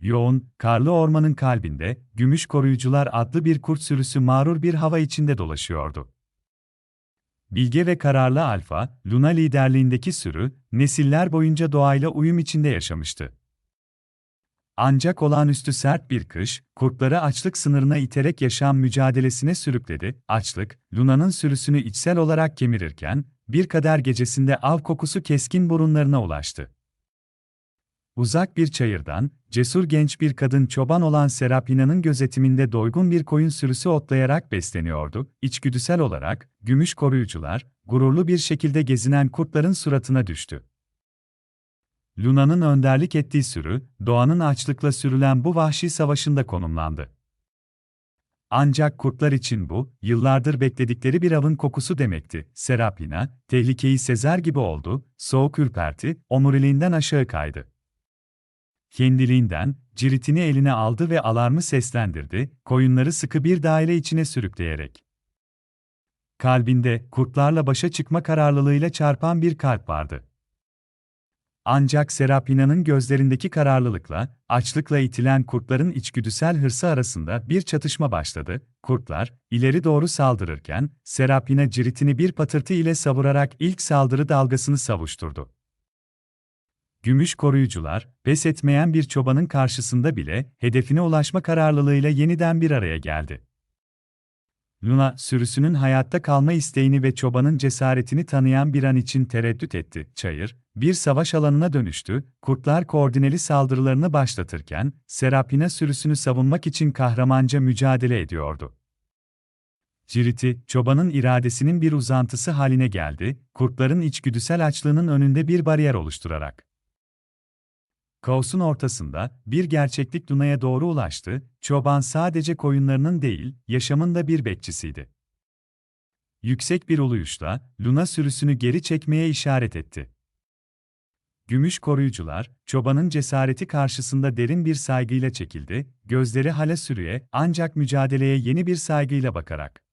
Yoğun, karlı ormanın kalbinde, Gümüş Koruyucular adlı bir kurt sürüsü mağrur bir hava içinde dolaşıyordu. Bilge ve kararlı Alfa, Luna liderliğindeki sürü, nesiller boyunca doğayla uyum içinde yaşamıştı. Ancak olağanüstü sert bir kış, kurtları açlık sınırına iterek yaşam mücadelesine sürükledi. Açlık, Luna'nın sürüsünü içsel olarak kemirirken, bir kader gecesinde av kokusu keskin burunlarına ulaştı. Uzak bir çayırdan, cesur genç bir kadın çoban olan Serapina'nın gözetiminde doygun bir koyun sürüsü otlayarak besleniyordu. İçgüdüsel olarak, gümüş koruyucular, gururlu bir şekilde gezinen kurtların suratına düştü. Luna'nın önderlik ettiği sürü, doğanın açlıkla sürülen bu vahşi savaşında konumlandı. Ancak kurtlar için bu, yıllardır bekledikleri bir avın kokusu demekti. Serapina, tehlikeyi sezer gibi oldu, soğuk ürperti, omuriliğinden aşağı kaydı. Kendiliğinden, ciritini eline aldı ve alarmı seslendirdi, koyunları sıkı bir daire içine sürükleyerek. Kalbinde, kurtlarla başa çıkma kararlılığıyla çarpan bir kalp vardı. Ancak Serapina'nın gözlerindeki kararlılıkla, açlıkla itilen kurtların içgüdüsel hırsı arasında bir çatışma başladı. Kurtlar, ileri doğru saldırırken, Serapina ciritini bir patırtı ile savurarak ilk saldırı dalgasını savuşturdu. Gümüş koruyucular, pes etmeyen bir çobanın karşısında bile, hedefine ulaşma kararlılığıyla yeniden bir araya geldi. Luna, sürüsünün hayatta kalma isteğini ve çobanın cesaretini tanıyan bir an için tereddüt etti. Çayır, bir savaş alanına dönüştü, kurtlar koordineli saldırılarını başlatırken, Serapina sürüsünü savunmak için kahramanca mücadele ediyordu. Ciriti, çobanın iradesinin bir uzantısı haline geldi, kurtların içgüdüsel açlığının önünde bir bariyer oluşturarak. Kaosun ortasında, bir gerçeklik Luna'ya doğru ulaştı, çoban sadece koyunlarının değil, yaşamın da bir bekçisiydi. Yüksek bir uluyuşla, Luna sürüsünü geri çekmeye işaret etti. Gümüş koruyucular, çobanın cesareti karşısında derin bir saygıyla çekildi, gözleri hala sürüye, ancak mücadeleye yeni bir saygıyla bakarak.